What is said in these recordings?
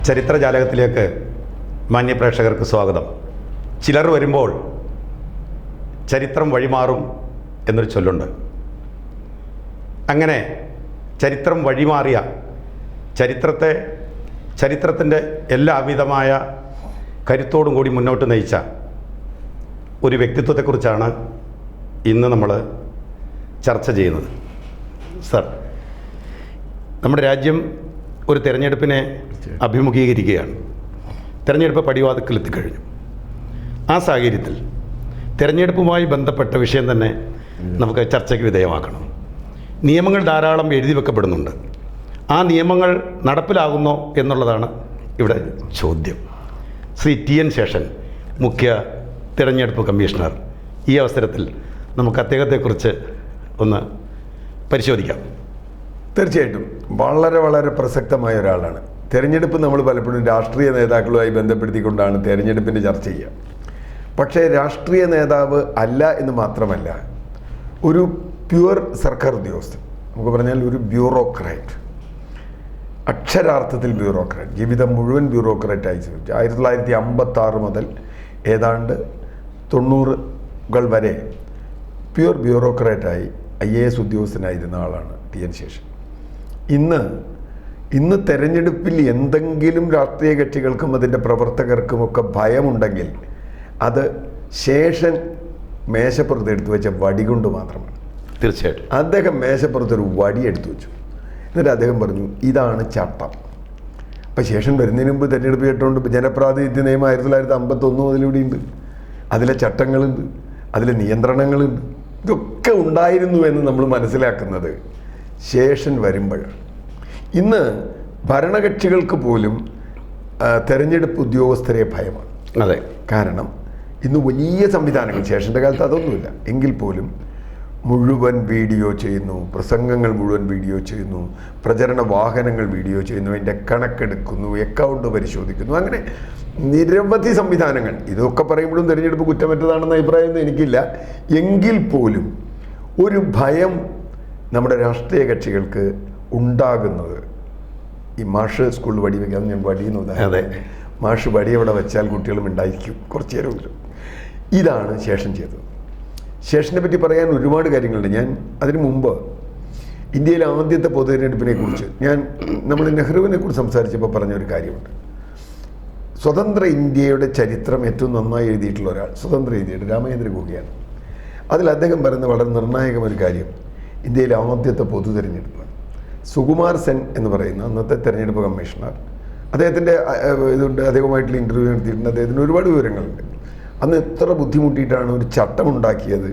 ചരിത്രജാലകത്തിലേക്ക് മാന്യപ്രേക്ഷകർക്ക് സ്വാഗതം. ചിലർ വരുമ്പോൾ ചരിത്രം വഴിമാറും എന്നൊരു ചൊല്ലുണ്ട്. അങ്ങനെ ചരിത്രം വഴിമാറിയ ചരിത്രത്തിൻ്റെ എല്ലാവിധമായ കരുത്തോടും കൂടി മുന്നോട്ട് നയിച്ച ഒരു വ്യക്തിത്വത്തെക്കുറിച്ചാണ് ഇന്ന് നമ്മൾ ചർച്ച ചെയ്യുന്നത്. സർ, നമ്മുടെ രാജ്യം ഒരു തെരഞ്ഞെടുപ്പിനെ അഭിമുഖീകരിക്കുകയാണ്. തെരഞ്ഞെടുപ്പ് പടിവാതിക്കലെത്തിക്കഴിഞ്ഞു. ആ സാഹചര്യത്തിൽ തെരഞ്ഞെടുപ്പുമായി ബന്ധപ്പെട്ട വിഷയം തന്നെ നമുക്ക് ചർച്ചയ്ക്ക് വിധേയമാക്കണം. നിയമങ്ങൾ ധാരാളം എഴുതി വെക്കപ്പെടുന്നുണ്ട്. ആ നിയമങ്ങൾ നടപ്പിലാകുന്നോ എന്നുള്ളതാണ് ഇവിടെ ചോദ്യം. ശ്രീ ടി.എൻ. ശേഷൻ, മുഖ്യ തിരഞ്ഞെടുപ്പ് കമ്മീഷണർ, ഈ അവസരത്തിൽ നമുക്ക് അദ്ദേഹത്തെക്കുറിച്ച് ഒന്ന് പരിശോധിക്കാം. തീർച്ചയായിട്ടും വളരെ വളരെ പ്രസക്തമായ ഒരാളാണ്. തെരഞ്ഞെടുപ്പ് നമ്മൾ പലപ്പോഴും രാഷ്ട്രീയ നേതാക്കളുമായി ബന്ധപ്പെടുത്തിക്കൊണ്ടാണ് തെരഞ്ഞെടുപ്പിൻ്റെ ചർച്ച ചെയ്യുക. പക്ഷേ രാഷ്ട്രീയ നേതാവ് അല്ല എന്ന് മാത്രമല്ല, ഒരു പ്യുവർ സർക്കാർ ഉദ്യോഗസ്ഥൻ, നമുക്ക് പറഞ്ഞാൽ ഒരു ബ്യൂറോക്രാറ്റ്, അക്ഷരാർത്ഥത്തിൽ ബ്യൂറോക്രാറ്റ്, ജീവിതം മുഴുവൻ ബ്യൂറോക്രാറ്റായി ജീവിച്ചു. 1956 മുതൽ ഏതാണ്ട് 90 വരെ പ്യുവർ ബ്യൂറോക്രാറ്റായി IAS ഉദ്യോഗസ്ഥനായിരുന്ന ആളാണ് ടി.എൻ. ശേഷൻ. ഇന്ന് തെരഞ്ഞെടുപ്പിൽ എന്തെങ്കിലും രാഷ്ട്രീയ കക്ഷികൾക്കും അതിൻ്റെ പ്രവർത്തകർക്കുമൊക്കെ ഭയമുണ്ടെങ്കിൽ അത് ശേഷൻ മേശപ്പുറത്ത് എടുത്തു വെച്ച വടി കൊണ്ട് മാത്രമാണ്. തീർച്ചയായിട്ടും അദ്ദേഹം മേശപ്പുറത്തൊരു വടി എടുത്തു വെച്ചു. എന്നിട്ട് അദ്ദേഹം പറഞ്ഞു, ഇതാണ് ചട്ടം. അപ്പം ശേഷൻ വരുന്നതിന് മുമ്പ് തെരഞ്ഞെടുപ്പ് ചട്ടമുണ്ട്. ജനപ്രാതിനിധ്യ നിയമം 1951 മുതലിവിടെ ഉണ്ട്. അതിലെ ചട്ടങ്ങളുണ്ട്, അതിലെ നിയന്ത്രണങ്ങളുണ്ട്. ഇതൊക്കെ ഉണ്ടായിരുന്നു എന്ന് നമ്മൾ മനസ്സിലാക്കുന്നത് ശേഷൻ വരുമ്പോഴാണ്. ഇന്ന് ഭരണകക്ഷികൾക്ക് പോലും തെരഞ്ഞെടുപ്പ് ഉദ്യോഗസ്ഥരെ ഭയമാണ്. അതെ, കാരണം ഇന്ന് വലിയ സംവിധാനങ്ങൾ, ശേഷൻ്റെ കാലത്ത് അതൊന്നുമില്ല എങ്കിൽ പോലും മുഴുവൻ വീഡിയോ ചെയ്യുന്നു, പ്രസംഗങ്ങൾ മുഴുവൻ വീഡിയോ ചെയ്യുന്നു, പ്രചരണ വാഹനങ്ങൾ വീഡിയോ ചെയ്യുന്നു, അതിൻ്റെ കണക്കെടുക്കുന്നു, അക്കൗണ്ട് പരിശോധിക്കുന്നു, അങ്ങനെ നിരവധി സംവിധാനങ്ങൾ. ഇതൊക്കെ പറയുമ്പോഴും തിരഞ്ഞെടുപ്പ് കുറ്റമറ്റതാണെന്ന അഭിപ്രായമൊന്നും എനിക്കില്ല. എങ്കിൽ പോലും ഒരു ഭയം നമ്മുടെ രാഷ്ട്രീയ കക്ഷികൾക്ക് ഉണ്ടാകുന്നത്, ഈ മാഷ് സ്കൂളിൽ വടി വയ്ക്കാൻ, ഞാൻ വടിയെന്ന് ഉദാഹരണം, മാഷ് വടി അവിടെ വെച്ചാൽ കുട്ടികളും ഉണ്ടായിരിക്കും കുറച്ചു നേരമെങ്കിലും. ഇതാണ് ശേഷൻ ചെയ്തത്. ശേഷനെ പറ്റി പറയാൻ ഒരുപാട് കാര്യങ്ങളുണ്ട്. ഞാൻ അതിനു മുമ്പ് ഇന്ത്യയിലെ ആദ്യത്തെ പൊതു തിരഞ്ഞെടുപ്പിനെ കുറിച്ച് നമ്മൾ നെഹ്റുവിനെ കുറിച്ച് സംസാരിച്ചപ്പോൾ പറഞ്ഞൊരു കാര്യമുണ്ട്. സ്വതന്ത്ര ഇന്ത്യയുടെ ചരിത്രം ഏറ്റവും നന്നായി എഴുതിയിട്ടുള്ള ഒരാൾ, സ്വതന്ത്ര ഇന്ത്യയുടെ രാമചന്ദ്ര ഗുഹയാണ്. അതിൽ അദ്ദേഹം പറയുന്ന വളരെ നിർണായകമൊരു കാര്യം, ഇന്ത്യയിലെ ആദ്യത്തെ പൊതു തിരഞ്ഞെടുപ്പാണ്. സുകുമാർ സെൻ എന്ന് പറയുന്ന അന്നത്തെ തെരഞ്ഞെടുപ്പ് കമ്മീഷണർ, അദ്ദേഹത്തിൻ്റെ ഇതുണ്ട്, അദ്ദേഹവുമായിട്ടുള്ള ഇൻ്റർവ്യൂ നടത്തിയിട്ടുണ്ട്. അദ്ദേഹത്തിന് ഒരുപാട് വിവരങ്ങളുണ്ട്. അന്ന് എത്ര ബുദ്ധിമുട്ടിയിട്ടാണ് ഒരു ചട്ടമുണ്ടാക്കിയത്,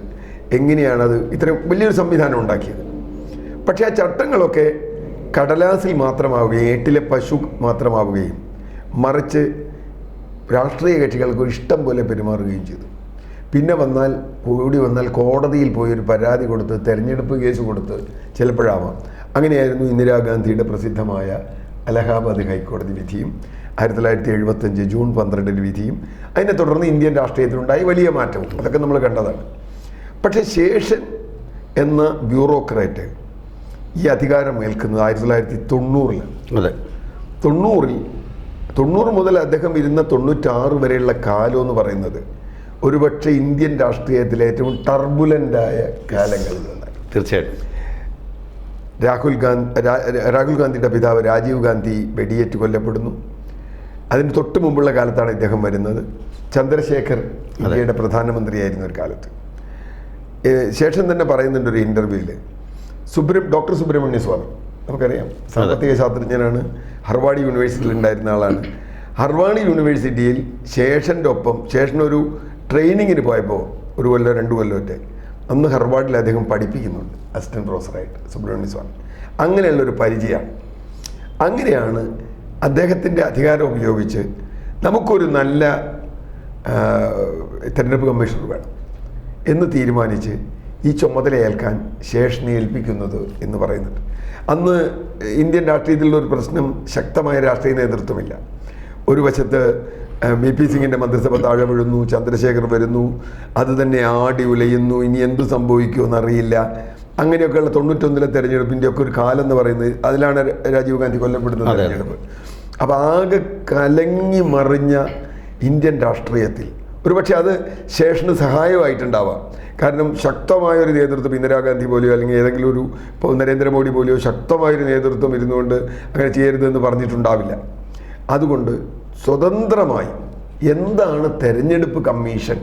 എങ്ങനെയാണത് ഇത്രയും വലിയൊരു സംവിധാനം ഉണ്ടാക്കിയത്. പക്ഷേ ആ ചട്ടങ്ങളൊക്കെ കടലാസിൽ മാത്രമാവുകയും ഏട്ടിലെ പശു മാത്രമാവുകയും മറിച്ച് രാഷ്ട്രീയ കക്ഷികൾക്ക് ഇഷ്ടം പോലെ പെരുമാറുകയും ചെയ്തു. പിന്നെ വന്നാൽ കോടതിയിൽ പോയി ഒരു പരാതി കൊടുത്ത്, തെരഞ്ഞെടുപ്പ് കേസ് കൊടുത്ത് ചിലപ്പോഴാവാം. അങ്ങനെയായിരുന്നു ഇന്ദിരാഗാന്ധിയുടെ പ്രസിദ്ധമായ അലഹാബാദ് ഹൈക്കോടതി വിധിയും 1975 ജൂൺ 12 വിധിയും. അതിനെ തുടർന്ന് ഇന്ത്യൻ രാഷ്ട്രീയത്തിലുണ്ടായി വലിയ മാറ്റവും. അതൊക്കെ നമ്മൾ കണ്ടതാണ്. പക്ഷേ ശേഷൻ എന്ന ബ്യൂറോക്രാറ്റ് ഈ അധികാരം ഏൽക്കുന്നത് 1990-ലാണ്. അതെ, 90 മുതൽ അദ്ദേഹം ഇരുന്ന 96 വരെയുള്ള കാലം എന്ന് പറയുന്നത് ഒരുപക്ഷെ ഇന്ത്യൻ രാഷ്ട്രീയത്തിലെ ഏറ്റവും ടർബുലൻ്റായ കാലങ്ങളിൽ ഒന്നാണ്. തീർച്ചയായിട്ടും. രാഹുൽ ഗാന്ധിയുടെ പിതാവ് രാജീവ് ഗാന്ധി വെടിയേറ്റ് കൊല്ലപ്പെടുന്നു. അതിന് തൊട്ട് മുമ്പുള്ള കാലത്താണ് ഇദ്ദേഹം വരുന്നത്. ചന്ദ്രശേഖർ ഇന്ത്യയുടെ പ്രധാനമന്ത്രിയായിരുന്ന ഒരു കാലത്ത്. ശേഷം തന്നെ പറയുന്നുണ്ട് ഒരു ഇൻ്റർവ്യൂവിൽ, ഡോക്ടർ സുബ്രഹ്മണ്യ സ്വാമി, നമുക്കറിയാം, സാമ്പത്തിക ശാസ്ത്രജ്ഞനാണ്, ഹർവാർഡ് യൂണിവേഴ്സിറ്റിയിൽ ഉണ്ടായിരുന്ന ആളാണ്. ഹർവാർഡ് യൂണിവേഴ്സിറ്റിയിൽ ശേഷൻ്റെ ഒപ്പം ശേഷനൊരു ട്രെയിനിങ്ങിന് പോയപ്പോൾ 1 കൊല്ലോ 2 കൊല്ലമൊക്കെ അന്ന് ഹർവാർഡിൽ അദ്ദേഹം പഠിപ്പിക്കുന്നുണ്ട് അസിസ്റ്റൻറ്റ് പ്രൊഫസറായിട്ട് സുബ്രഹ്മണ്യ സ്വാമി. അങ്ങനെയുള്ളൊരു പരിചയമാണ്. അങ്ങനെയാണ് അദ്ദേഹത്തിൻ്റെ അധികാരം ഉപയോഗിച്ച് നമുക്കൊരു നല്ല തെരഞ്ഞെടുപ്പ് കമ്മീഷണർ വേണം എന്ന് തീരുമാനിച്ച് ഈ ചുമതല ഏൽക്കാൻ ശേഷനെ ഏൽപ്പിക്കുന്നത് എന്ന് പറയുന്നുണ്ട്. അന്ന് ഇന്ത്യൻ രാഷ്ട്രീയത്തിലുള്ള ഒരു പ്രശ്നം, ശക്തമായ രാഷ്ട്രീയ നേതൃത്വമില്ല. ഒരു വശത്ത് VP സിംഗിൻ്റെ മന്ത്രിസഭ താഴെ വീഴുന്നു, ചന്ദ്രശേഖർ വരുന്നു, അത് തന്നെ ആടി ഉലയുന്നു, ഇനി എന്ത് സംഭവിക്കുമെന്ന് അറിയില്ല. അങ്ങനെയൊക്കെയുള്ള 91-ലെ തെരഞ്ഞെടുപ്പിൻ്റെ ഒക്കെ ഒരു കാലം എന്ന് പറയുന്നത്, അതിലാണ് രാജീവ് ഗാന്ധി കൊല്ലപ്പെടുന്ന തെരഞ്ഞെടുപ്പ്. അപ്പോൾ ആകെ കലങ്ങി മറിഞ്ഞ ഇന്ത്യൻ രാഷ്ട്രീയത്തിൽ ഒരുപക്ഷെ അത് ശേഷന് സഹായമായിട്ടുണ്ടാവാം. കാരണം ശക്തമായൊരു നേതൃത്വം, ഇന്ദിരാഗാന്ധി പോലെയോ അല്ലെങ്കിൽ ഏതെങ്കിലും ഒരു ഇപ്പോൾ നരേന്ദ്രമോദി പോലെയോ ശക്തമായൊരു നേതൃത്വം ഇരുന്നുകൊണ്ട് അങ്ങനെ ചെയ്യരുതെന്ന് പറഞ്ഞിട്ടുണ്ടാവില്ല. അതുകൊണ്ട് സ്വതന്ത്രമായി എന്താണ് തെരഞ്ഞെടുപ്പ് കമ്മീഷൻ,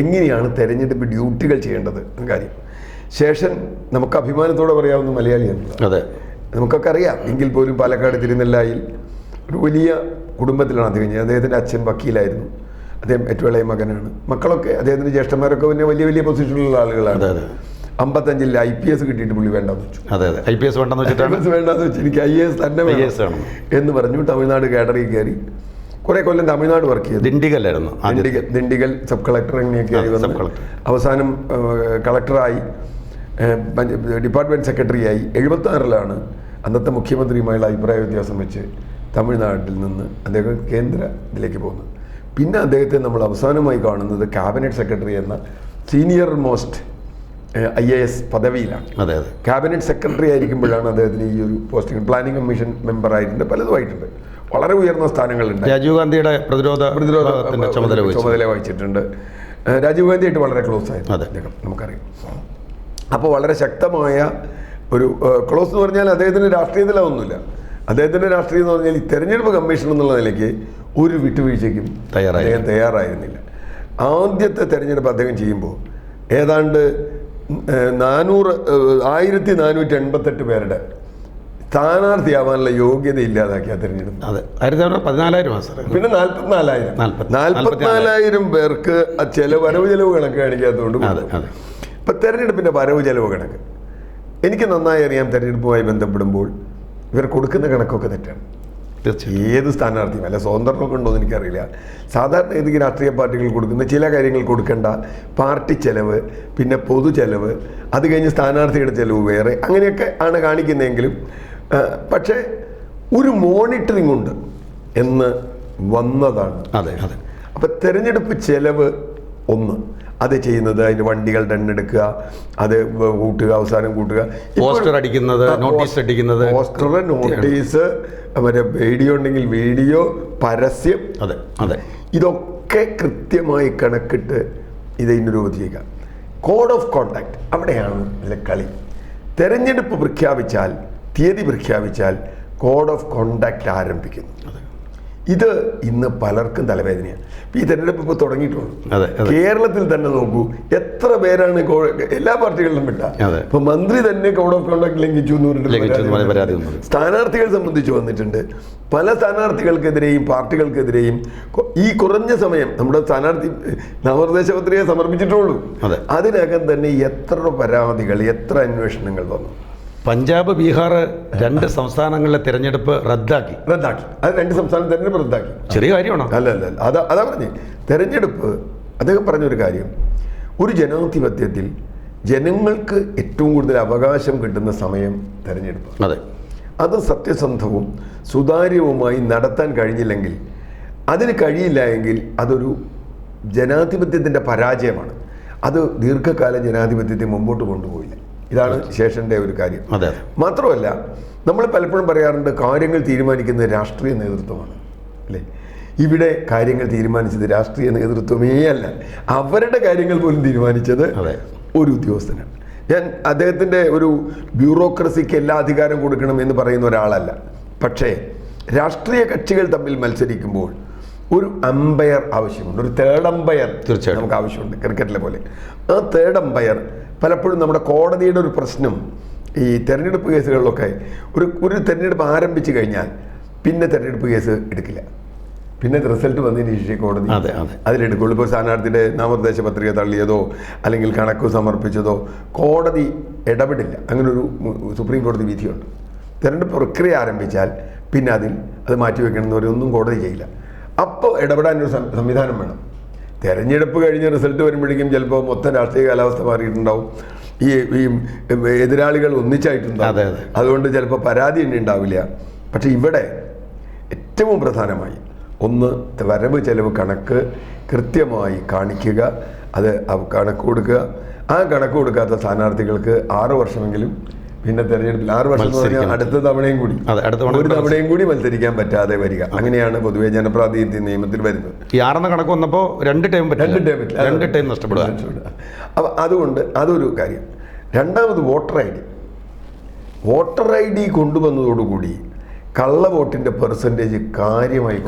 എങ്ങനെയാണ് തെരഞ്ഞെടുപ്പ് ഡ്യൂട്ടികൾ ചെയ്യേണ്ടത് എന്ന കാര്യം ശേഷൻ നമുക്ക് അഭിമാനത്തോടെ പറയാവുന്ന മലയാളിയാണ്. അതെ, നമുക്കൊക്കെ അറിയാം. എങ്കിൽ പോലും പാലക്കാട് തിരുനെല്ലായിൽ ഒരു വലിയ കുടുംബത്തിലാണ് അദ്ദേഹം. അദ്ദേഹത്തിൻ്റെ അച്ഛൻ വക്കീലായിരുന്നു, അദ്ദേഹം ഏറ്റവും ഇളയ മകനാണ്. മക്കളൊക്കെ അദ്ദേഹത്തിൻ്റെ ജ്യേഷ്ഠന്മാരൊക്കെ പിന്നെ വലിയ വലിയ പൊസിഷനിലുള്ള ആളുകളാണ്. 55-ൽ IPS കിട്ടിയിട്ട് പുള്ളി വേണ്ടെന്ന് വെച്ചു. അതെ, IPS വേണ്ടെന്ന് വെച്ചിട്ടാണ് വേണ്ടെന്ന് വെച്ചു, എനിക്ക് IAS തന്നെ വേണം എന്ന് പറഞ്ഞു. തമിഴ്നാട് കാഡറിൽ കയറി കുറേ കൊല്ലം തമിഴ്നാട് വർക്ക് ചെയ്തു. ദിണ്ടിഗലായിരുന്നു, ദിണ്ടിഗൽ സബ് കളക്ടർ അങ്ങനെയൊക്കെ ആയി വന്നു. അവസാനം കളക്ടറായി, ഡിപ്പാർട്ട്മെൻറ്റ് സെക്രട്ടറിയായി. 76-ലാണ് അന്നത്തെ മുഖ്യമന്ത്രിയുമായുള്ള അഭിപ്രായ വ്യത്യാസം വെച്ച് തമിഴ്നാട്ടിൽ നിന്ന് അദ്ദേഹം കേന്ദ്ര ഇതിലേക്ക് പോകുന്നത്. പിന്നെ അദ്ദേഹത്തെ നമ്മൾ അവസാനമായി കാണുന്നത് ക്യാബിനറ്റ് സെക്രട്ടറി എന്ന സീനിയർ മോസ്റ്റ് IAS പദവിയിലാണ്. അതെ അതെ, ക്യാബിനറ്റ് സെക്രട്ടറി ആയിരിക്കുമ്പോഴാണ് അദ്ദേഹത്തിന് ഈ ഒരു പോസ്റ്റിംഗ്. പ്ലാനിംഗ് കമ്മീഷൻ മെമ്പർ ആയിട്ടുണ്ട്, പലതുമായിട്ടുണ്ട്, വളരെ ഉയർന്ന സ്ഥാനങ്ങളുണ്ട്. രാജീവ് ഗാന്ധിയുടെ പ്രതിരോധ ചുമതല വഹിച്ചിട്ടുണ്ട്. രാജീവ് ഗാന്ധിയായിട്ട് വളരെ ക്ലോസ് ആയിരുന്നു അദ്ദേഹം, നമുക്കറിയാം. അപ്പോൾ വളരെ ശക്തമായ ഒരു ക്ലോസ് എന്ന് പറഞ്ഞാൽ അദ്ദേഹത്തിന് രാഷ്ട്രീയത്തിലൊന്നുമില്ല. അദ്ദേഹത്തിൻ്റെ രാഷ്ട്രീയം എന്ന് പറഞ്ഞാൽ ഈ തെരഞ്ഞെടുപ്പ് കമ്മീഷൻ എന്നുള്ള നിലയ്ക്ക് ഒരു വിട്ടുവീഴ്ചയ്ക്കും അദ്ദേഹം തയ്യാറായിരുന്നില്ല. ആദ്യത്തെ തെരഞ്ഞെടുപ്പ് അദ്ദേഹം ചെയ്യുമ്പോൾ ഏതാണ്ട് 1488 പേരുടെ സ്ഥാനാർത്ഥിയാവാനുള്ള യോഗ്യത ഇല്ലാതാക്കി ആ തെരഞ്ഞെടുപ്പ്. അതെ, 14,000. പിന്നെ 44,000 പേർക്ക് വരവ് ചെലവ് കണക്ക് കാണിക്കാത്തതുകൊണ്ട്. ഇപ്പം തെരഞ്ഞെടുപ്പിൻ്റെ വരവ് ചെലവ് കണക്ക് എനിക്ക് നന്നായി അറിയാം. തെരഞ്ഞെടുപ്പുമായി ബന്ധപ്പെടുമ്പോൾ ഇവർ കൊടുക്കുന്ന കണക്കൊക്കെ തെറ്റാണ്. ഏത് സ്ഥാനാർത്ഥിയും അല്ല സ്വതന്ത്രമൊക്കെ ഉണ്ടോ എന്ന് എനിക്കറിയില്ല. സാധാരണ ഏതെങ്കിലും രാഷ്ട്രീയ പാർട്ടികൾ കൊടുക്കുന്ന ചില കാര്യങ്ങൾ കൊടുക്കേണ്ട പാർട്ടി ചെലവ്, പിന്നെ പൊതു ചെലവ്, അത് കഴിഞ്ഞ് സ്ഥാനാർത്ഥിയുടെ ചെലവ് വേറെ, അങ്ങനെയൊക്കെ ആണ് കാണിക്കുന്നതെങ്കിലും പക്ഷേ ഒരു മോണിറ്ററിംഗ് ഉണ്ട് എന്ന് വന്നതാണ്. അതെ അതെ. അപ്പം തെരഞ്ഞെടുപ്പ് ചെലവ് ഒന്ന്, അത് ചെയ്യുന്നത് അതിൻ്റെ വണ്ടികളുടെ എണ്ണം എടുക്കുക, അത് കൂട്ടുക, അവസാനം കൂട്ടുക, പോസ്റ്റർ അടിക്കുന്നത്, നോട്ടീസ് അടിക്കുന്നത്, പോസ്റ്റർ, നോട്ടീസ്, മറ്റേ വീഡിയോ ഉണ്ടെങ്കിൽ വീഡിയോ, പരസ്യം, അതെ അതെ, ഇതൊക്കെ കൃത്യമായി കണക്കിട്ട് ഇത് നിരൂപിക്കുക. കോഡ് ഓഫ് കോണ്ടാക്ട്, അവിടെയാണ് ഇതിലെ കളി. തെരഞ്ഞെടുപ്പ് പ്രഖ്യാപിച്ചാൽ, തീയതി പ്രഖ്യാപിച്ചാൽ കോഡ് ഓഫ് കോണ്ടാക്ട് ആരംഭിക്കുന്നു. ഇത് ഇന്ന് പലർക്കും തലവേദനയാണ്. ഈ തെരഞ്ഞെടുപ്പ് ഇപ്പോൾ തുടങ്ങിയിട്ടുള്ളൂ. കേരളത്തിൽ തന്നെ നോക്കൂ, എത്ര പേരാണ് എല്ലാ പാർട്ടികളിലും വിട്ട. ഇപ്പൊ മന്ത്രി തന്നെ കോഡ് ഓഫ് കോണ്ടാക്ട് ലംഘിച്ചു എന്ന് പറഞ്ഞിട്ട് സ്ഥാനാർത്ഥികളെ സംബന്ധിച്ച് വന്നിട്ടുണ്ട്. പല സ്ഥാനാർത്ഥികൾക്കെതിരെയും പാർട്ടികൾക്കെതിരെയും ഈ കുറഞ്ഞ സമയം നമ്മുടെ സ്ഥാനാർത്ഥി നാമനിർദ്ദേശ പത്രിക സമർപ്പിച്ചിട്ടുള്ളൂ. അതിനകം തന്നെ എത്ര പരാതികൾ, എത്ര അന്വേഷണങ്ങൾ വന്നു. പഞ്ചാബ്, ബീഹാർ 2 സംസ്ഥാനങ്ങളിലെ തെരഞ്ഞെടുപ്പ് റദ്ദാക്കി. അത് 2 സംസ്ഥാന തെരഞ്ഞെടുപ്പ് റദ്ദാക്കി. ചെറിയ കാര്യമാണോ? അല്ല, അതാ പറഞ്ഞേ. തെരഞ്ഞെടുപ്പ്, അദ്ദേഹം പറഞ്ഞൊരു കാര്യം, ഒരു ജനാധിപത്യത്തിൽ ജനങ്ങൾക്ക് ഏറ്റവും കൂടുതൽ അവകാശം കിട്ടുന്ന സമയം തെരഞ്ഞെടുപ്പ്. അതെ, അത് സത്യസന്ധവും സുതാര്യവുമായി നടത്താൻ കഴിഞ്ഞില്ലെങ്കിൽ, അതിന് കഴിയില്ല എങ്കിൽ അതൊരു ജനാധിപത്യത്തിൻ്റെ പരാജയമാണ്. അത് ദീർഘകാലം ജനാധിപത്യത്തെ മുമ്പോട്ട് കൊണ്ടുപോയില്ല. ഇതാണ് ശേഷൻ്റെ ഒരു കാര്യം. മാത്രമല്ല, നമ്മൾ പലപ്പോഴും പറയാറുണ്ട് കാര്യങ്ങൾ തീരുമാനിക്കുന്നത് രാഷ്ട്രീയ നേതൃത്വമാണ് അല്ലേ. ഇവിടെ കാര്യങ്ങൾ തീരുമാനിച്ചത് രാഷ്ട്രീയ നേതൃത്വമേ അല്ല, അവരുടെ കാര്യങ്ങൾ പോലും തീരുമാനിച്ചത് ഒരു ഉദ്യോഗസ്ഥനാണ്. ഞാൻ അദ്ദേഹത്തിൻ്റെ ഒരു ബ്യൂറോക്രസിക്ക് എല്ലാ അധികാരം കൊടുക്കണം എന്ന് പറയുന്ന ഒരാളല്ല. പക്ഷേ രാഷ്ട്രീയ കക്ഷികൾ തമ്മിൽ മത്സരിക്കുമ്പോൾ ഒരു അമ്പയർ ആവശ്യമുണ്ട്, ഒരു തേർഡ് അമ്പയർ തീർച്ചയായും നമുക്ക് ആവശ്യമുണ്ട്, ക്രിക്കറ്റിലെ പോലെ. ആ തേർഡ് അമ്പയർ പലപ്പോഴും നമ്മുടെ കോടതിയുടെ ഒരു പ്രശ്നം ഈ തെരഞ്ഞെടുപ്പ് കേസുകളിലൊക്കെ ഒരു തെരഞ്ഞെടുപ്പ് ആരംഭിച്ചു കഴിഞ്ഞാൽ പിന്നെ തെരഞ്ഞെടുപ്പ് കേസ് എടുക്കില്ല. പിന്നെ റിസൾട്ട് വന്നതിന് ശേഷം കോടതി അതിലെടുക്കുള്ളൂ. ഇപ്പോൾ സ്ഥാനാർത്ഥിയുടെ നാമനിർദ്ദേശ പത്രിക തള്ളിയതോ അല്ലെങ്കിൽ കണക്ക് സമർപ്പിച്ചതോ കോടതി ഇടപെടില്ല. അങ്ങനൊരു സുപ്രീം കോടതി വിധിയുണ്ട്. തെരഞ്ഞെടുപ്പ് പ്രക്രിയ ആരംഭിച്ചാൽ പിന്നെ അത് മാറ്റിവെക്കണമെന്നവരൊന്നും കോടതി ചെയ്യില്ല. അപ്പോൾ ഇടപെടാനൊരു സംവിധാനം വേണം. തെരഞ്ഞെടുപ്പ് കഴിഞ്ഞ് റിസൾട്ട് വരുമ്പോഴേക്കും ചിലപ്പോൾ മൊത്തം രാഷ്ട്രീയ കാലാവസ്ഥ മാറിയിട്ടുണ്ടാവും, ഈ എതിരാളികൾ ഒന്നിച്ചായിട്ടുണ്ടാവും. അതുകൊണ്ട് ചിലപ്പോൾ പരാതി തന്നെ ഉണ്ടാവില്ല. പക്ഷെ ഇവിടെ ഏറ്റവും പ്രധാനമായി ഒന്ന് വരവ് ചെലവ് കണക്ക് കൃത്യമായി കാണിക്കുക, അത് കണക്ക് കൊടുക്കുക. ആ കണക്ക് കൊടുക്കാത്ത സ്ഥാനാർത്ഥികൾക്ക് 6 വർഷമെങ്കിലും പിന്നെ തെരഞ്ഞെടുപ്പിൽ 6 വർഷം എന്ന് പറഞ്ഞാൽ അടുത്ത തവണയും കൂടി ഒരു തവണയും കൂടി മത്സരിക്കാൻ പറ്റാതെ വരിക. അങ്ങനെയാണ് പൊതുവെ ജനപ്രാതിനിധ്യ നിയമത്തിൽ വരുന്നത്. ഈ 6 കണക്ക് വന്നപ്പോൾ 2 ടൈം പറ്റില്ല, 2 ടൈം നഷ്ടപ്പെടുക. അപ്പം അതുകൊണ്ട് അതൊരു കാര്യം. രണ്ടാമത് വോട്ടർ ഐ ഡി കൊണ്ടുവന്നതോടുകൂടി കള്ള വോട്ടിൻ്റെ പെർസെൻറ്റേജ് കാര്യമായി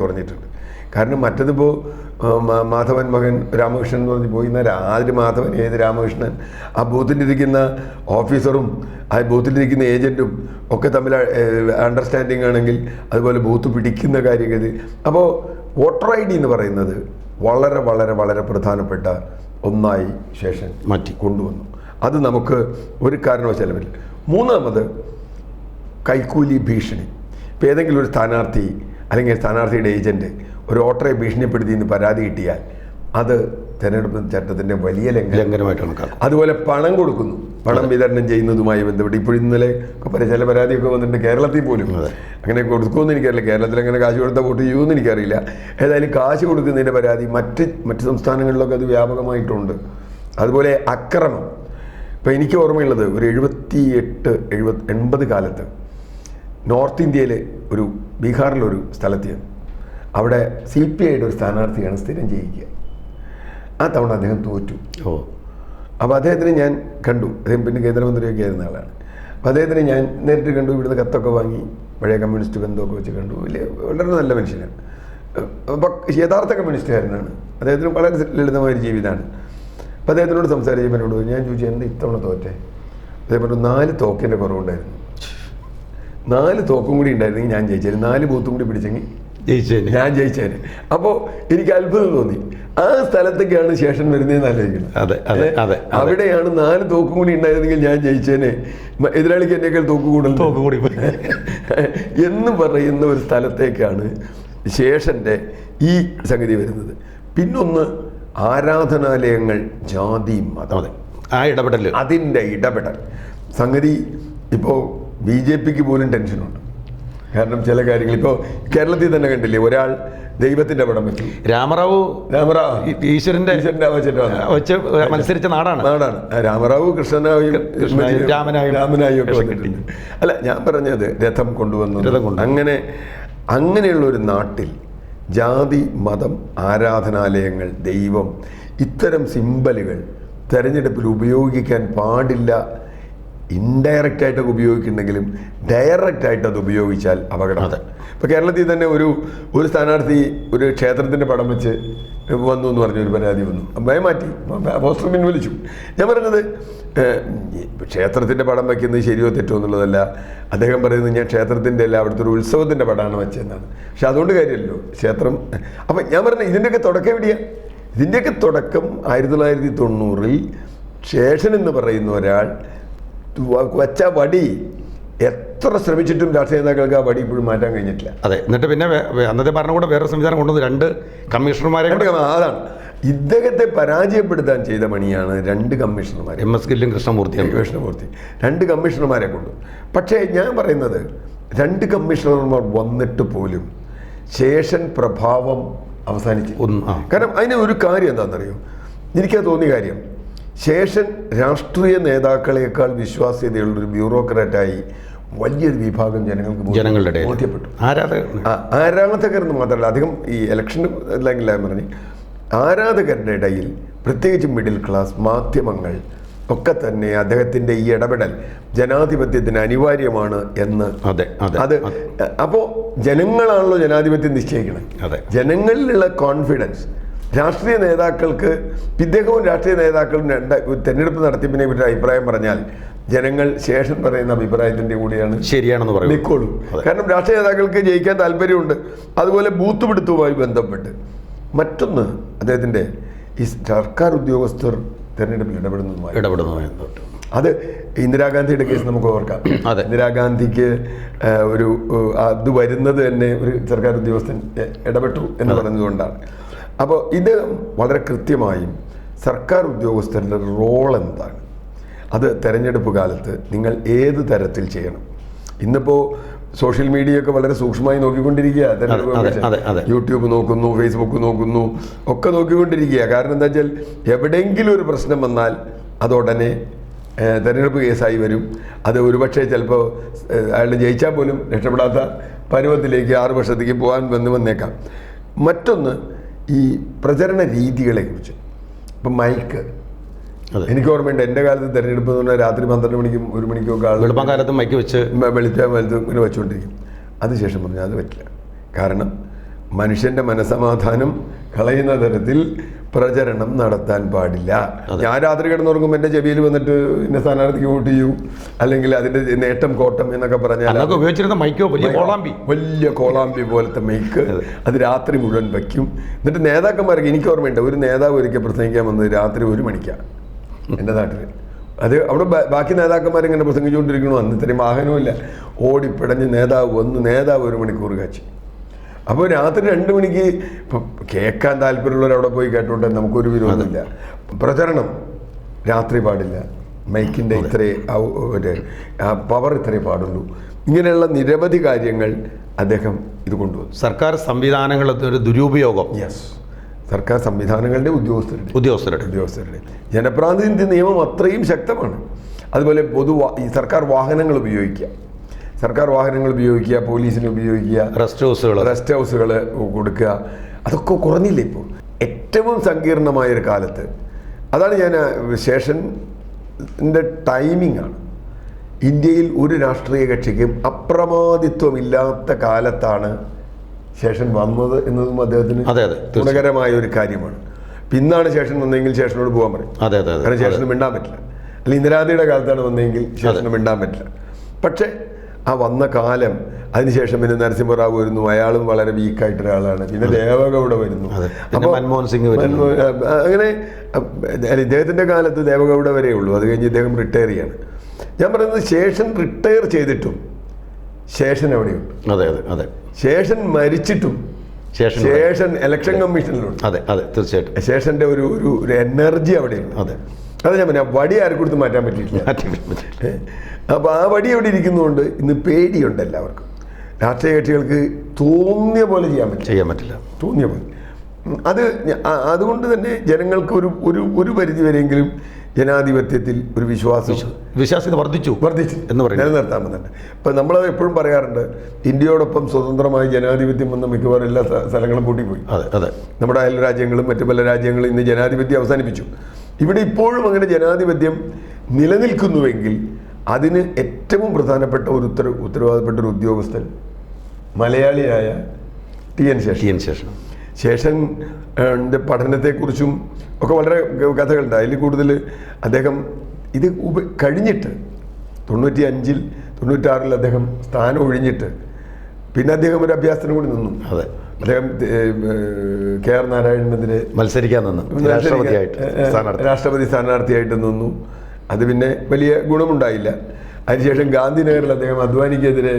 കുറഞ്ഞിട്ടുണ്ട്. കാരണം മറ്റതിപ്പോൾ മാധവൻ മകൻ രാമകൃഷ്ണൻ എന്ന് പറഞ്ഞ് പോയി എന്നാൽ ആദ്യ മാധവൻ ഏത് രാമകൃഷ്ണൻ, ആ ബൂത്തിലിരിക്കുന്ന ഓഫീസറും ആ ബൂത്തിലിരിക്കുന്ന ഏജൻറ്റും ഒക്കെ തമ്മിൽ അണ്ടർസ്റ്റാൻഡിങ് ആണെങ്കിൽ അതുപോലെ ബൂത്ത് പിടിക്കുന്ന കാര്യങ്ങൾ. അപ്പോൾ വോട്ടർ ഐ ഡി എന്ന് പറയുന്നത് വളരെ വളരെ വളരെ പ്രധാനപ്പെട്ട ഒന്നായി ശേഷൻ കൊണ്ടുവന്നു. അത് നമുക്ക് ഒരു കാരണവശാലും പറ്റില്ല. മൂന്നാമത് കൈക്കൂലി ഭീഷണി. ഇപ്പോൾ ഏതെങ്കിലും ഒരു സ്ഥാനാർത്ഥി അല്ലെങ്കിൽ സ്ഥാനാർത്ഥിയുടെ ഏജൻറ്റ് ഒരു വോട്ടറെ ഭീഷണിപ്പെടുത്തി എന്ന് പരാതി കിട്ടിയാൽ അത് തെരഞ്ഞെടുപ്പ് ചട്ടത്തിൻ്റെ വലിയ ലംഘനമായിട്ട് കണക്കാക്കും. അതുപോലെ പണം കൊടുക്കുന്നു, പണം വിതരണം ചെയ്യുന്നതുമായി ബന്ധപ്പെട്ട് ഇപ്പോൾ ഇന്നലെ ചില പരാതിയൊക്കെ വന്നിട്ടുണ്ട്. കേരളത്തിൽ പോലും അങ്ങനെ കൊടുക്കുമെന്ന് എനിക്കറിയില്ല. കേരളത്തിൽ അങ്ങനെ കാശ് കൊടുത്താൽ വോട്ട് ചെയ്യുമെന്ന് എനിക്കറിയില്ല. ഏതായാലും കാശ് കൊടുക്കുന്നതിൻ്റെ പരാതി മറ്റ് സംസ്ഥാനങ്ങളിലൊക്കെ അത് വ്യാപകമായിട്ടുണ്ട്. അതുപോലെ അക്രമം. ഇപ്പോൾ എനിക്ക് ഓർമ്മയുള്ളത് ഒരു 78-80 കാലത്ത് നോർത്ത് ഇന്ത്യയിൽ ബീഹാറിലൊരു സ്ഥലത്ത് അവിടെ CPIയുടെ ഒരു സ്ഥാനാർത്ഥിയാണ് സ്ഥിരം ചെയ്യിക്കുക. ആ തവണ അദ്ദേഹം തോറ്റു. അപ്പോൾ അദ്ദേഹത്തിന് ഞാൻ കണ്ടു. അദ്ദേഹം പിന്നെ കേന്ദ്രമന്ത്രിയൊക്കെ ആയിരുന്ന ആളാണ്. അപ്പോൾ അദ്ദേഹത്തിന് ഞാൻ നേരിട്ട് കണ്ടു. ഇവിടുന്ന് കത്തൊക്കെ വാങ്ങി പഴയ കമ്മ്യൂണിസ്റ്റ് ബന്ധമൊക്കെ വെച്ച് കണ്ടു. വളരെ നല്ല മനുഷ്യനാണ്. അപ്പം യഥാർത്ഥ കമ്മ്യൂണിസ്റ്റുകാരനാണ്. അദ്ദേഹത്തിന് വളരെ ലളിതമായൊരു ജീവിതമാണ്. അപ്പോൾ അദ്ദേഹത്തിനോട് സംസാരിച്ചപ്പോൾ ഞാൻ ചോദിച്ചു, എന്താ ഇത്തവണ തോറ്റേ? അദ്ദേഹം പറഞ്ഞു 4 തോക്കിൻ്റെ കുറവുണ്ടായിരുന്നു. 4 തോക്കും കൂടി ഉണ്ടായിരുന്നെങ്കിൽ ഞാൻ ജയിച്ചേനെ, 4 ബൂത്തും കൂടി പിടിച്ചെങ്കിൽ ഞാൻ ജയിച്ചേനെ. അപ്പോൾ എനിക്ക് അത്ഭുതം തോന്നി. ആ സ്ഥലത്തൊക്കെയാണ് ശേഷൻ വരുന്നതെന്ന് ആലോചിക്കുന്നത്. അവിടെയാണ് 4 തോക്കും കൂടി ഉണ്ടായിരുന്നെങ്കിൽ ഞാൻ ജയിച്ചേനെ, എതിരാളിക്ക് എന്നേക്കാൾ തോക്ക് കൂടി എന്ന് പറയുന്ന ഒരു സ്ഥലത്തേക്കാണ് ശേഷൻ്റെ ഈ സംഗതി വരുന്നത്. പിന്നൊന്ന് ആരാധനാലയങ്ങൾ, ജാതി, മതം, അതിൻ്റെ ഇടപെടൽ സംഗതി. ഇപ്പോൾ BJPക്ക് പോലും ടെൻഷനുണ്ട്. കാരണം ചില കാര്യങ്ങൾ ഇപ്പോൾ കേരളത്തിൽ തന്നെ കണ്ടില്ലേ, ഒരാൾ ദൈവത്തിന്റെ പടം വെച്ചു. രാമറാവു ഈശ്വരന്റെ വെച്ച് മത്സരിച്ച നാടാണ്. രാമറാവു കൃഷ്ണനായും രാമനായും ഒക്കെ വന്നിട്ടുണ്ട്. അല്ല, ഞാൻ പറഞ്ഞത് രഥം കൊണ്ടുവന്നു. അങ്ങനെയുള്ള ഒരു നാട്ടിൽ ജാതി, മതം, ആരാധനാലയങ്ങൾ, ദൈവം, ഇത്തരം സിംബലുകൾ തെരഞ്ഞെടുപ്പിൽ ഉപയോഗിക്കാൻ പാടില്ല. ഇൻഡയറക്റ്റായിട്ടൊക്കെ ഉപയോഗിക്കുന്നുണ്ടെങ്കിലും ഡയറക്റ്റായിട്ട് അത് ഉപയോഗിച്ചാൽ അപകടമാണ്. ഇപ്പോൾ കേരളത്തിൽ തന്നെ ഒരു സ്ഥാനാർത്ഥി ഒരു ക്ഷേത്രത്തിൻ്റെ പടം വെച്ച് വന്നു എന്ന് പറഞ്ഞൊരു പരാതി വന്നു. ഭയം മാറ്റി, പോസ്റ്റർ പിൻവലിച്ചു. ഞാൻ പറഞ്ഞത് ക്ഷേത്രത്തിൻ്റെ പടം വയ്ക്കുന്നത് ശരിയോ തെറ്റോ എന്നുള്ളതല്ല. അദ്ദേഹം പറയുന്നത് ഞാൻ ക്ഷേത്രത്തിൻ്റെ അല്ല, അവിടുത്തെ ഒരു ഉത്സവത്തിൻ്റെ പടമാണ് വെച്ചതെന്നാണ്. പക്ഷെ അതുകൊണ്ട് കാര്യമല്ലോ ക്ഷേത്രം. അപ്പം ഞാൻ പറഞ്ഞത് ഇതിൻ്റെയൊക്കെ തുടക്കം എവിടെയാണ്? ഇതിൻ്റെയൊക്കെ തുടക്കം 1990-ൽ ശേഷൻ എന്ന് പറയുന്ന ഒരാൾ വച്ച വടി എത്ര ശ്രമിച്ചിട്ടും രാഷ്ട്രീയ നേതാക്കൾക്ക് ആ വടി ഇപ്പോഴും മാറ്റാൻ കഴിഞ്ഞിട്ടില്ല. അതെ. എന്നിട്ട് പിന്നെ അന്നത്തെ ഭരണകൂടം വേറെ സംവിധാനം കൊണ്ടുവന്ന് 2 കമ്മീഷണർമാരെ. അതാണ് ഇദ്ദേഹത്തെ പരാജയപ്പെടുത്താൻ ചെയ്ത പണിയാണ് 2 കമ്മീഷണർമാർ, MS ഗില്ലും കൃഷ്ണമൂർത്തി 2 കമ്മീഷണർമാരെ കൊണ്ടു. പക്ഷേ ഞാൻ പറയുന്നത് 2 കമ്മീഷണർമാർ വന്നിട്ട് പോലും ശേഷൻ പ്രഭാവം അവസാനിച്ചു. കാരണം അതിന് ഒരു കാര്യം എന്താണെന്നറിയോ? എനിക്കത് തോന്നിയ കാര്യം, ശേഷൻ രാഷ്ട്രീയ നേതാക്കളെക്കാൾ വിശ്വാസ്യതയുള്ളൊരു ബ്യൂറോക്രാറ്റായി വലിയൊരു വിഭാഗം ജനങ്ങളുടെ ബോധ്യപ്പെട്ടു. ആരാധകരെന്ന് മാത്രമല്ല, അധികം ഈ ഇലക്ഷൻ അല്ലെങ്കിൽ പറഞ്ഞു ആരാധകരുടെ ഇടയിൽ പ്രത്യേകിച്ച് മിഡിൽ ക്ലാസ് മാധ്യമങ്ങൾ ഒക്കെ തന്നെ അദ്ദേഹത്തിൻ്റെ ഈ ഇടപെടൽ ജനാധിപത്യത്തിന് അനിവാര്യമാണ് എന്ന്. അത് അപ്പോൾ ജനങ്ങളാണല്ലോ ജനാധിപത്യം നിശ്ചയിക്കണം. ജനങ്ങളിലുള്ള കോൺഫിഡൻസ് രാഷ്ട്രീയ നേതാക്കൾക്ക്, ഇദ്ദേഹവും രാഷ്ട്രീയ നേതാക്കളും തെരഞ്ഞെടുപ്പ് നടത്തിപ്പിനെ പറ്റി അഭിപ്രായം പറഞ്ഞാൽ ജനങ്ങൾ ശേഷൻ പറയുന്ന അഭിപ്രായത്തിൻ്റെ കൂടെയാണ് ശരിയാണെന്ന് പറയും നിൽക്കുള്ളൂ. കാരണം രാഷ്ട്രീയ നേതാക്കൾക്ക് ജയിക്കാൻ താല്പര്യമുണ്ട്. അതുപോലെ ബൂത്ത് പിടുത്തവുമായി ബന്ധപ്പെട്ട് മറ്റൊന്ന് അദ്ദേഹത്തിൻ്റെ ഈ സർക്കാർ ഉദ്യോഗസ്ഥർ തെരഞ്ഞെടുപ്പിൽ ഇടപെടുന്നതുമായി അത് ഇന്ദിരാഗാന്ധിയുടെ കേസ് നമുക്ക് ഓർക്കാം. ഇന്ദിരാഗാന്ധിക്ക് അത് വരുന്നത് തന്നെ ഒരു സർക്കാർ ഉദ്യോഗസ്ഥൻ ഇടപെട്ടു എന്ന് പറഞ്ഞതുകൊണ്ടാണ്. അപ്പോൾ ഇത് വളരെ കൃത്യമായും സർക്കാർ ഉദ്യോഗസ്ഥരുടെ റോൾ എന്താണ്, അത് തെരഞ്ഞെടുപ്പ് കാലത്ത് നിങ്ങൾ ഏത് തരത്തിൽ ചെയ്യണം. ഇന്നിപ്പോൾ സോഷ്യൽ മീഡിയയൊക്കെ വളരെ സൂക്ഷ്മമായി നോക്കിക്കൊണ്ടിരിക്കുക. യൂട്യൂബ് നോക്കുന്നു, ഫേസ്ബുക്ക് നോക്കുന്നു, ഒക്കെ നോക്കിക്കൊണ്ടിരിക്കുക. കാരണം എന്താ വെച്ചാൽ എവിടെയെങ്കിലും ഒരു പ്രശ്നം വന്നാൽ അതുടനെ തെരഞ്ഞെടുപ്പ് കേസായി വരും. അത് ഒരുപക്ഷെ ചിലപ്പോൾ അയാൾ ജയിച്ചാൽ പോലും രക്ഷപ്പെടാത്ത പരുവത്തിലേക്ക് 6 വർഷത്തേക്ക് പോകാൻ വന്നേക്കാം. മറ്റൊന്ന് ഈ പ്രചരണ രീതികളെക്കുറിച്ച്. ഇപ്പം മൈക്ക്, എനിക്ക് ഓർമ്മയുണ്ട് എൻ്റെ കാലത്ത് തെരഞ്ഞെടുപ്പ് എന്ന് പറഞ്ഞാൽ രാത്രി 12 മണിക്കും 1 മണിക്കും ഒക്കെ വെളുപ്പം കാലത്ത് മൈക്ക് വെച്ച് വെളിച്ചം ഇങ്ങനെ വെച്ചുകൊണ്ടിരിക്കും. അതിനുശേഷം പറഞ്ഞാൽ അത് പറ്റില്ല. കാരണം മനുഷ്യൻ്റെ മനസ്സമാധാനം കളയുന്ന തരത്തിൽ പ്രചരണം നടത്താൻ പാടില്ല. ഞാൻ രാത്രി കിടന്നുറങ്ങുമ്പോൾ എൻ്റെ ചെവിയിൽ വന്നിട്ട് ഇന്ന സ്ഥാനാർത്ഥിക്ക് വോട്ട് ചെയ്യൂ, അല്ലെങ്കിൽ അതിൻ്റെ നേട്ടം കോട്ടം എന്നൊക്കെ പറഞ്ഞാൽ ഉപയോഗിച്ചിരുന്ന മൈക്കോ വലിയ കോളാമ്പി പോലത്തെ മൈക്ക് അത് രാത്രി മുഴുവൻ വയ്ക്കും. എന്നിട്ട് നേതാക്കന്മാർക്ക്, എനിക്ക് ഓർമ്മയുണ്ട്, ഒരു നേതാവ് ഒരിക്കൽ പ്രസംഗിക്കാൻ വന്നത് രാത്രി 1 മണിക്കാണ് എൻ്റെ നാട്ടിൽ. അത് അവിടെ ബാക്കി നേതാക്കന്മാരിങ്ങനെ പ്രസംഗിച്ചുകൊണ്ടിരിക്കണോ, അന്ന് ഇത്രയും വാഹനമില്ല. ഓടിപ്പിടഞ്ഞ് നേതാവ് 1 മണിക്കൂർ കാച്ചി. അപ്പോൾ രാത്രി 2 മണിക്ക് ഇപ്പം കേൾക്കാൻ താല്പര്യമുള്ളവർ അവിടെ പോയി കേട്ടോട്ടെ, നമുക്കൊരു വിരോധമില്ല. പ്രചരണം രാത്രി പാടില്ല, മൈക്കിൻ്റെ ഇത്രേ പവർ ഇത്രേ പാടുള്ളൂ. ഇങ്ങനെയുള്ള നിരവധി കാര്യങ്ങൾ അദ്ദേഹം ഇത് കൊണ്ടുവന്നു. സർക്കാർ സംവിധാനങ്ങളുടെ ഒരു ദുരുപയോഗം. യെസ്, സർക്കാർ സംവിധാനങ്ങളുടെ ഉദ്യോഗസ്ഥരുടെ ജനപ്രാതിനിധ്യ നിയമം അത്രയും ശക്തമാണ്. അതുപോലെ ഈ സർക്കാർ വാഹനങ്ങൾ ഉപയോഗിക്കുക, പോലീസിനെ ഉപയോഗിക്കുക, റെസ്റ്റ് ഹൗസുകൾ കൊടുക്കുക, അതൊക്കെ കുറഞ്ഞില്ല ഇപ്പോൾ. ഏറ്റവും സങ്കീർണമായൊരു കാലത്ത് അതാണ് ഞാൻ ശേഷൻ്റെ ടൈമിംഗാണ്. ഇന്ത്യയിൽ ഒരു രാഷ്ട്രീയ കക്ഷിക്കും അപ്രമാദിത്വമില്ലാത്ത കാലത്താണ് ശേഷൻ വന്നത് എന്നതും അദ്ദേഹത്തിന് ഗുണകരമായ ഒരു കാര്യമാണ്. പിന്നാണ് ശേഷൻ വന്നെങ്കിൽ ശേഷനോട് പോകാൻ പറയും. കാരണം ശേഷന് മിണ്ടാൻ പറ്റില്ല. അല്ലെങ്കിൽ ഇന്ദിരാഗാന്ധിയുടെ കാലത്താണ് വന്നെങ്കിൽ ശേഷന് മിണ്ടാൻ പറ്റില്ല. പക്ഷേ ആ വന്ന കാലം, അതിനുശേഷം പിന്നെ നരസിംഹറാവു വരുന്നു, അയാളും വളരെ വീക്കായിട്ട് ഒരാളാണ്. പിന്നെ ദേവഗൗഡ വരുന്നു, അപ്പോൾ മൻമോഹൻ സിംഗ് അങ്ങനെ ഇദ്ദേഹത്തിൻ്റെ കാലത്ത് ദേവഗൗഡ വരെ ഉള്ളൂ. അത് കഴിഞ്ഞ് ഇദ്ദേഹം റിട്ടയർ ചെയ്യാണ്. ഞാൻ പറയുന്നത് ശേഷൻ റിട്ടയർ ചെയ്തിട്ടും ശേഷൻ എവിടെയുണ്ട്. ശേഷൻ മരിച്ചിട്ടും ശേഷൻ ഇലക്ഷൻ കമ്മീഷനിലുണ്ട്. തീർച്ചയായിട്ടും ശേഷന്റെ ഒരു എനർജി അവിടെയുണ്ട്. അത് ഞാൻ പറഞ്ഞ വടി ആരെ കൊടുത്ത് മാറ്റാൻ പറ്റിയിട്ടില്ല. അപ്പോൾ ആ വടി എവിടെ ഇരിക്കുന്നതുകൊണ്ട് ഇന്ന് പേടിയുണ്ട് എല്ലാവർക്കും. രാഷ്ട്രീയ കക്ഷികൾക്ക് തോന്നിയ പോലെ ചെയ്യാൻ പറ്റില്ല. തോന്നിയ പോലെ അതുകൊണ്ട് തന്നെ ജനങ്ങൾക്ക് ഒരു പരിധി വരെയെങ്കിലും ജനാധിപത്യത്തിൽ ഒരു വിശ്വാസ്യത വർദ്ധിച്ചു എന്ന് പറയും, നിലനിർത്താൻ പറ്റുന്നുണ്ട്. ഇപ്പം നമ്മളത് എപ്പോഴും പറയാറുണ്ട്, ഇന്ത്യയോടൊപ്പം സ്വതന്ത്രമായി ജനാധിപത്യം വന്ന മിക്കവാറും എല്ലാ സ്ഥലങ്ങളും പൂട്ടിപ്പോയി. നമ്മുടെ അയൽ രാജ്യങ്ങളും മറ്റു പല രാജ്യങ്ങളും ഇന്ന് ജനാധിപത്യം അവസാനിപ്പിച്ചു. ഇവിടെ ഇപ്പോഴും അങ്ങനെ ജനാധിപത്യം നിലനിൽക്കുന്നുവെങ്കിൽ അതിന് ഏറ്റവും പ്രധാനപ്പെട്ട ഉത്തരവാദപ്പെട്ട ഒരു ഉദ്യോഗസ്ഥൻ മലയാളിയായ ടി.എൻ. ശേഷൻ്റെ പഠനത്തെക്കുറിച്ചും ഒക്കെ വളരെ കഥകളുണ്ട്. അതിൽ കൂടുതൽ അദ്ദേഹം ഇത് കഴിഞ്ഞിട്ട് 95-ൽ 96-ൽ അദ്ദേഹം സ്ഥാനം ഒഴിഞ്ഞിട്ട് പിന്നെ അദ്ദേഹം ഒരു അഭ്യാസത്തിന് കൂടി നിന്നു. അദ്ദേഹം കെ.ആർ. നാരായണനെതിരെ മത്സരിക്കാൻ നിന്നു, രാഷ്ട്രപതി സ്ഥാനാർത്ഥിയായിട്ട് നിന്നു. അത് പിന്നെ വലിയ ഗുണമുണ്ടായില്ല. അതിനുശേഷം ഗാന്ധിനഗറിൽ അദ്ദേഹം അദ്വാനിക്കെതിരെ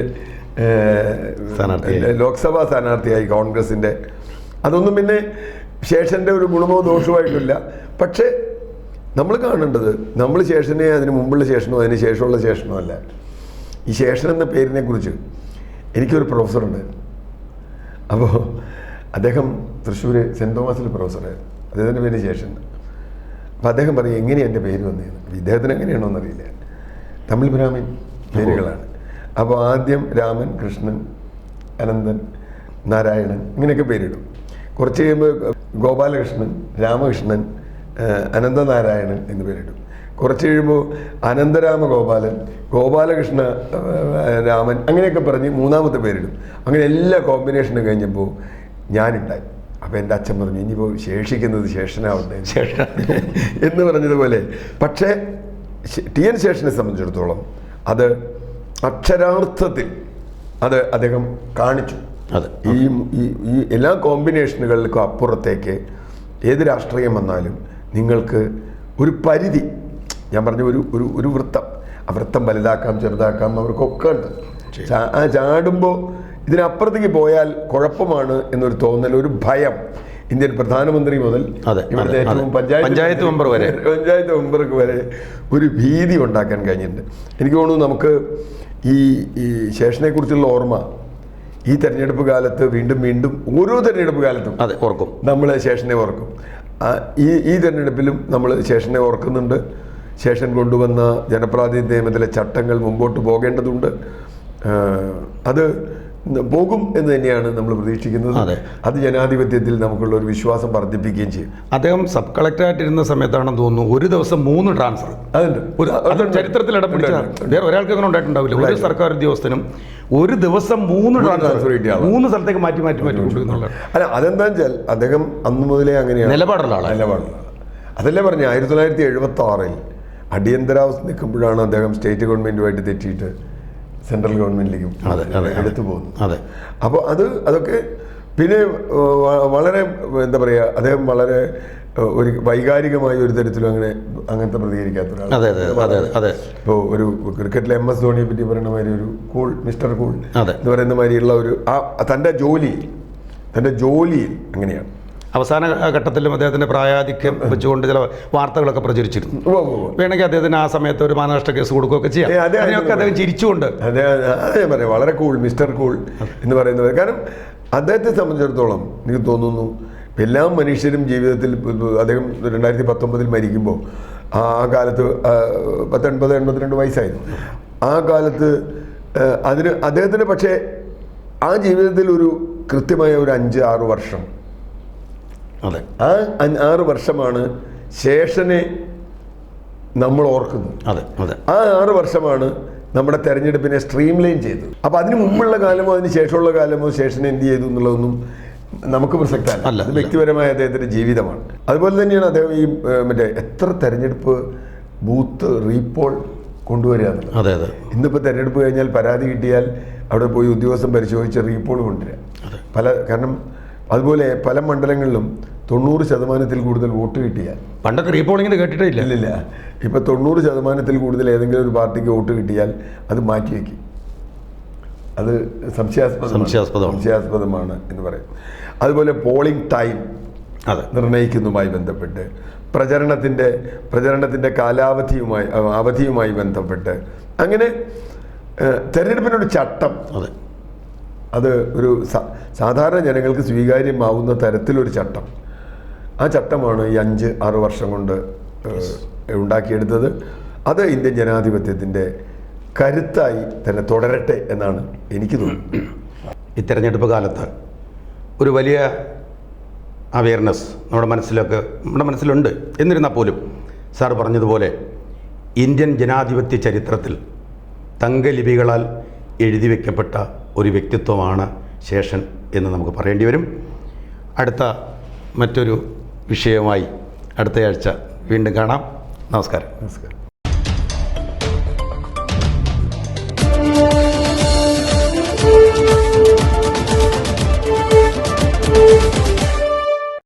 ലോക്സഭാ സ്ഥാനാർത്ഥിയായി കോൺഗ്രസിൻ്റെ. അതൊന്നും പിന്നെ ശേഷൻ്റെ ഒരു ഗുണമോ ദോഷമായിട്ടില്ല. പക്ഷേ നമ്മൾ കാണേണ്ടത്, നമ്മൾ ശേഷനെ അതിന് മുമ്പുള്ള ശേഷനോ അതിന് ശേഷമുള്ള ശേഷനോ അല്ല. ഈ ശേഷൻ എന്ന പേരിനെ കുറിച്ച് എനിക്കൊരു പ്രൊഫസറുണ്ടായിരുന്നു. അപ്പോൾ അദ്ദേഹം തൃശ്ശൂർ സെൻറ്റ് തോമസിൽ പ്രൊഫസറായിരുന്നു. അദ്ദേഹത്തിൻ്റെ പേര് ശേഷൻ. അപ്പോൾ അദ്ദേഹം പറയും, എങ്ങനെയാണ് എൻ്റെ പേര് വന്നതെന്ന്. ഇദ്ദേഹത്തിന് എങ്ങനെയാണോ എന്നറിയില്ല. തമിഴ് ബ്രാഹ്മിൻ പേരുകളാണ്. അപ്പോൾ ആദ്യം രാമൻ, കൃഷ്ണൻ, അനന്തൻ, നാരായണൻ ഇങ്ങനെയൊക്കെ പേരിടും. കുറച്ച് കഴിയുമ്പോൾ ഗോപാലകൃഷ്ണൻ, രാമകൃഷ്ണൻ, അനന്തനാരായണൻ എന്ന് പേരിടും. കുറച്ച് കഴിയുമ്പോൾ അനന്തരാമഗോപാലൻ, ഗോപാലകൃഷ്ണ രാമൻ അങ്ങനെയൊക്കെ പറഞ്ഞ് 3ാമത്തെ പേരിടും. അങ്ങനെ എല്ലാ കോമ്പിനേഷനും കഴിഞ്ഞപ്പോൾ ഞാനുണ്ടായി. അപ്പോൾ എൻ്റെ അച്ഛൻ പറഞ്ഞു, ഇനിയിപ്പോൾ ശേഷിക്കുന്നത് ശേഷനാവട്ടെ എന്ന് പറഞ്ഞതുപോലെ. പക്ഷേ ടി.എൻ. ശേഷനെ സംബന്ധിച്ചിടത്തോളം അത് അക്ഷരാർത്ഥത്തിൽ അത് അദ്ദേഹം കാണിച്ചു. ഈ എല്ലാ കോമ്പിനേഷനുകൾക്കും അപ്പുറത്തേക്ക് ഏത് രാഷ്ട്രീയം വന്നാലും നിങ്ങൾക്ക് ഒരു പരിധി, ഞാൻ പറഞ്ഞ ഒരു വൃത്തം, ആ വൃത്തം വലുതാക്കാം ചെറുതാക്കാം അവർക്കൊക്കെ ഉണ്ട്. ചാടുമ്പോൾ ഇതിനപ്പുറത്തേക്ക് പോയാൽ കുഴപ്പമാണ് എന്നൊരു തോന്നൽ, ഒരു ഭയം ഇന്ത്യൻ പ്രധാനമന്ത്രി മുതൽ ഇവിടുത്തെ ഏറ്റവും പഞ്ചായത്ത് മെമ്പർക്ക് വരെ ഒരു ഭീതി ഉണ്ടാക്കാൻ കഴിഞ്ഞിട്ടുണ്ട്. എനിക്ക് തോന്നുന്നു നമുക്ക് ഈ ശേഷനെ കുറിച്ചുള്ള ഓർമ്മ ഈ തെരഞ്ഞെടുപ്പ് കാലത്ത് വീണ്ടും ഓരോ തെരഞ്ഞെടുപ്പ് കാലത്തും ഓർക്കും, നമ്മൾ ശേഷനെ ഓർക്കും. ഈ തെരഞ്ഞെടുപ്പിലും നമ്മൾ ശേഷനെ ഓർക്കുന്നുണ്ട്. ശേഷൻ കൊണ്ടുവന്ന ജനപ്രാതിനിധ്യ നിയമത്തിലെ ചട്ടങ്ങൾ മുമ്പോട്ട് പോകേണ്ടതുണ്ട്. അത് പോകും എന്ന് തന്നെയാണ് നമ്മൾ പ്രതീക്ഷിക്കുന്നത്. അത് ജനാധിപത്യത്തിൽ നമുക്കുള്ള ഒരു വിശ്വാസം വർദ്ധിപ്പിക്കുകയും ചെയ്യും. അദ്ദേഹം സബ് കളക്ടറായിട്ടിരുന്ന സമയത്താണെന്ന് തോന്നുന്നു ഒരു ദിവസം 3 ട്രാൻസ്ഫർ. അത് ചരിത്രത്തിൽ ഇടം പിടിച്ച വേറെ ഒരാൾക്ക് അങ്ങനെ ഉണ്ടായിട്ടുണ്ടാവില്ല. ഒരു സർക്കാർ ഉദ്യോഗസ്ഥനും ഒരു ദിവസം 3 ട്രാൻസ്ഫർ 3 സ്ഥലത്തേക്ക് മാറ്റി കൊണ്ടുവരുന്നുള്ളത്. അല്ല, അതെന്താ വെച്ചാൽ അദ്ദേഹം അന്ന് മുതലേ അങ്ങനെയാണ് നിലപാടുള്ള അതല്ലേ പറഞ്ഞു. 1976 അടിയന്തരാവസ്ഥ നിൽക്കുമ്പോഴാണ് അദ്ദേഹം സ്റ്റേറ്റ് ഗവൺമെൻറ്റുമായിട്ട് തെറ്റിയിട്ട് സെൻട്രൽ ഗവൺമെൻറ്റിലേക്കും എടുത്തു പോകുന്നു. അപ്പോൾ അതൊക്കെ പിന്നെ വളരെ എന്താ പറയുക, അദ്ദേഹം വളരെ ഒരു വൈകാരികമായ ഒരു തരത്തിലും അങ്ങനത്തെ പ്രതികരിക്കാത്ത ഒരാൾ. ഇപ്പോൾ ഒരു ക്രിക്കറ്റിലെ MS ധോണിയെ പറ്റി പറയുന്ന മാതിരി ഒരു കൂൾ മിസ്റ്റർ കൂൾ എന്ന് പറയുന്ന മാതിരിയുള്ള ഒരു തൻ്റെ ജോലിയിൽ അങ്ങനെയാണ്. അവസാന ഘട്ടത്തിലും അദ്ദേഹത്തിൻ്റെ പ്രായാധിക്യം വെച്ചുകൊണ്ട് ചില വാർത്തകളൊക്കെ പ്രചരിച്ചിരുന്നു. വേണമെങ്കിൽ അദ്ദേഹത്തിന് ആ സമയത്ത് ഒരു മാനനഷ്ട കേസ് കൊടുക്കുകയൊക്കെ ചെയ്യാം. അതിനൊക്കെ അദ്ദേഹം ചിരിച്ചുകൊണ്ട് അതെ ഞാൻ പറയാം, വളരെ കൂൾ മിസ്റ്റർ കൂൾ എന്ന് പറയുന്നത്. കാരണം അദ്ദേഹത്തെ സംബന്ധിച്ചിടത്തോളം എനിക്ക് തോന്നുന്നു എല്ലാ മനുഷ്യരും ജീവിതത്തിൽ, അദ്ദേഹം 2019 മരിക്കുമ്പോൾ ആ കാലത്ത് 82 വയസ്സായിരുന്നു. ആ കാലത്ത് അദ്ദേഹത്തിന് പക്ഷേ ആ ജീവിതത്തിൽ ഒരു കൃത്യമായ ഒരു 5-6 വർഷം, ആ 6 വർഷമാണ് ശേഷനെ നമ്മൾ ഓർക്കുന്നത്. ആ 6 വർഷമാണ് നമ്മുടെ തെരഞ്ഞെടുപ്പിനെ സ്ട്രീം ലൈൻ ചെയ്തത്. അപ്പോൾ അതിന് മുമ്പുള്ള കാലമോ അതിന് ശേഷമുള്ള കാലമോ ശേഷൻ എന്ത് ചെയ്തു എന്നുള്ളതൊന്നും നമുക്ക് പ്രസക്തമല്ല. അത് വ്യക്തിപരമായ അദ്ദേഹത്തിൻ്റെ ജീവിതമാണ്. അതുപോലെ തന്നെയാണ് അദ്ദേഹം ഈ മറ്റേ എത്ര തെരഞ്ഞെടുപ്പ് ബൂത്ത് റീപോൾ കൊണ്ടുവരിക എന്നുള്ളത്. ഇന്നിപ്പോൾ തെരഞ്ഞെടുപ്പ് കഴിഞ്ഞാൽ പരാതി കിട്ടിയാൽ അവിടെ പോയി ഉദ്യോഗസ്ഥൻ പരിശോധിച്ച് റീപോൾ കൊണ്ടുവരിക. കാരണം അതുപോലെ പല മണ്ഡലങ്ങളിലും 90% കൂടുതൽ വോട്ട് കിട്ടിയാൽ, പണ്ടൊക്കെ റീപോളിങ്ങിന് കേട്ടിട്ടേ ഇല്ല. ഇപ്പം 90% കൂടുതൽ ഏതെങ്കിലും ഒരു പാർട്ടിക്ക് വോട്ട് കിട്ടിയാൽ അത് മാറ്റിവെക്കും. അത് സംശയാസ്പദമാണ് എന്ന് പറയും. അതുപോലെ പോളിംഗ് ടൈം നിർണ്ണയിക്കുന്നതുമായി ബന്ധപ്പെട്ട്, പ്രചരണത്തിൻ്റെ അവധിയുമായി ബന്ധപ്പെട്ട്, അങ്ങനെ തെരഞ്ഞെടുപ്പിനൊരു ചട്ടം, അത് ഒരു സാധാരണ ജനങ്ങൾക്ക് സ്വീകാര്യമാവുന്ന തരത്തിലൊരു ചട്ടം. ആ ചട്ടമാണ് ഈ 5-6 വർഷം കൊണ്ട് ഉണ്ടാക്കിയെടുത്തത്. അത് ഇന്ത്യൻ ജനാധിപത്യത്തിൻ്റെ കരുത്തായി തന്നെ തുടരട്ടെ എന്നാണ് എനിക്ക് തോന്നുന്നത്. ഈ തെരഞ്ഞെടുപ്പ് കാലത്ത് ഒരു വലിയ അവയർനെസ് നമ്മുടെ മനസ്സിലുണ്ട്. എന്നിരുന്നാൽ പോലും സാർ പറഞ്ഞതുപോലെ ഇന്ത്യൻ ജനാധിപത്യ ചരിത്രത്തിൽ തങ്കലിപികളാൽ എഴുതി വയ്ക്കപ്പെട്ട ഒരു വ്യക്തിത്വമാണ് ശേഷൻ എന്ന് നമുക്ക് പറയേണ്ടി വരും. അടുത്ത മറ്റൊരു വിഷയവുമായി അടുത്തയാഴ്ച വീണ്ടും കാണാം. നമസ്കാരം.